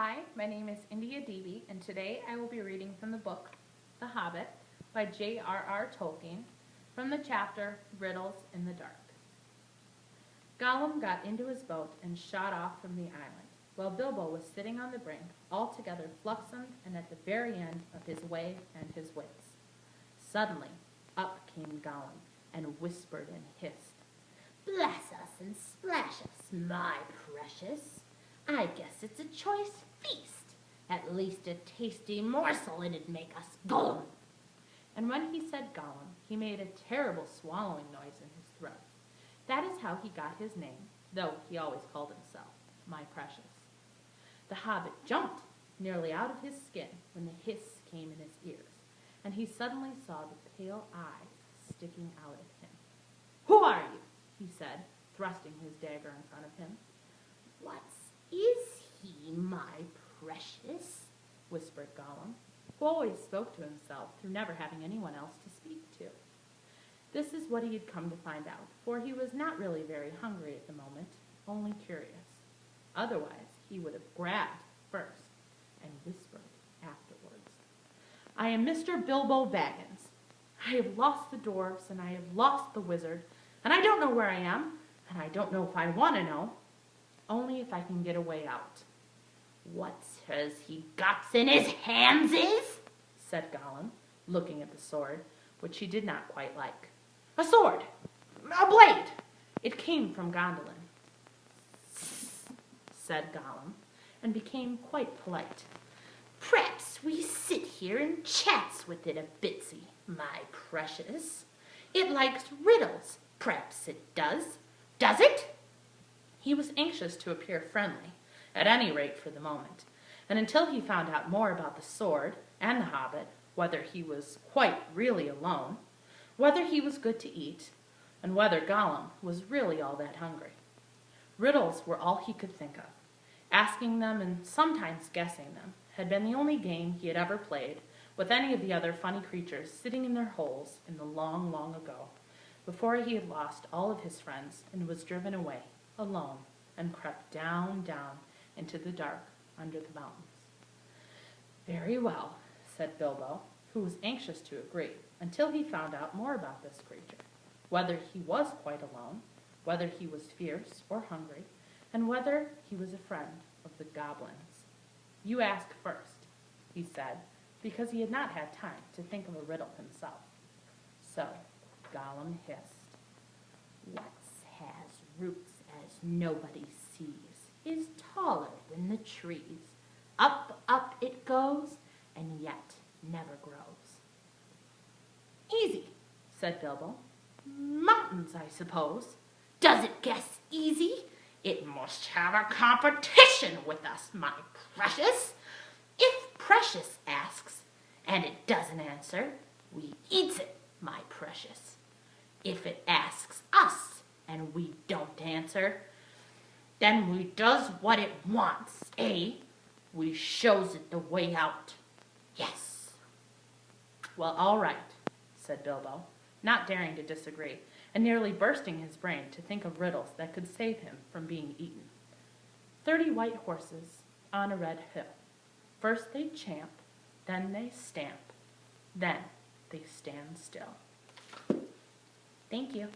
Hi, my name is Debe, and today I will be reading from the book The Hobbit by J.R.R. Tolkien from the chapter Riddles in the Dark. Gollum got into his boat and shot off from the island, while Bilbo was sitting on the brink, altogether fluxen and at the very end of his way and his wits. Suddenly, up came Gollum, and whispered and hissed, "Bless us and splash us, my precious. I guess it's a choice feast. At least a tasty morsel it'd make us Gollum." And when he said Gollum, he made a terrible swallowing noise in his throat. That is how he got his name, though he always called himself my precious. The Hobbit jumped nearly out of his skin when the hiss came in his ears, and he suddenly saw the pale eyes sticking out at him. "Who are you?" he said, thrusting his dagger in front of him. "What is he, my precious?" whispered Gollum, who always spoke to himself through never having anyone else to speak to. This is what he had come to find out, for he was not really very hungry at the moment, only curious. Otherwise, he would have grabbed first and whispered afterwards. "I am Mr. Bilbo Baggins. I have lost the dwarves, and I have lost the wizard, and I don't know where I am, and I don't know if I want to know, only if I can get a way out." "What has he got in his hands is?" said Gollum, looking at the sword, which he did not quite like. "A sword! A blade! It came from Gondolin," said Gollum, and became quite polite. "P'raps we sit here and chats with it a bitsy, my precious. It likes riddles, p'raps it does. Does it?" He was anxious to appear friendly, at any rate for the moment, and until he found out more about the sword and the Hobbit, whether he was quite really alone, whether he was good to eat, and whether Gollum was really all that hungry. Riddles were all he could think of. Asking them and sometimes guessing them had been the only game he had ever played with any of the other funny creatures sitting in their holes in the long, long ago, before he had lost all of his friends and was driven away, alone, and crept down, down into the dark under the mountains. "Very well," said Bilbo, who was anxious to agree until he found out more about this creature, whether he was quite alone, whether he was fierce or hungry, and whether he was a friend of the goblins. "You ask first," he said, because he had not had time to think of a riddle himself. So Gollum hissed, "What has roots as nobody sees, is taller than the trees. Up, up it goes, and yet never grows." "Easy," said Bilbo. "Mountains, I suppose." "Does it guess easy? It must have a competition with us, my precious. If Precious asks, and it doesn't answer, we eats it, my precious. If it asks us, and we don't answer, then we does what it wants, eh? We shows it the way out. Yes." "Well, all right," said Bilbo, not daring to disagree, and nearly bursting his brain to think of riddles that could save him from being eaten. 30 white horses on a red hill. First they champ, then they stamp, then they stand still. Thank you.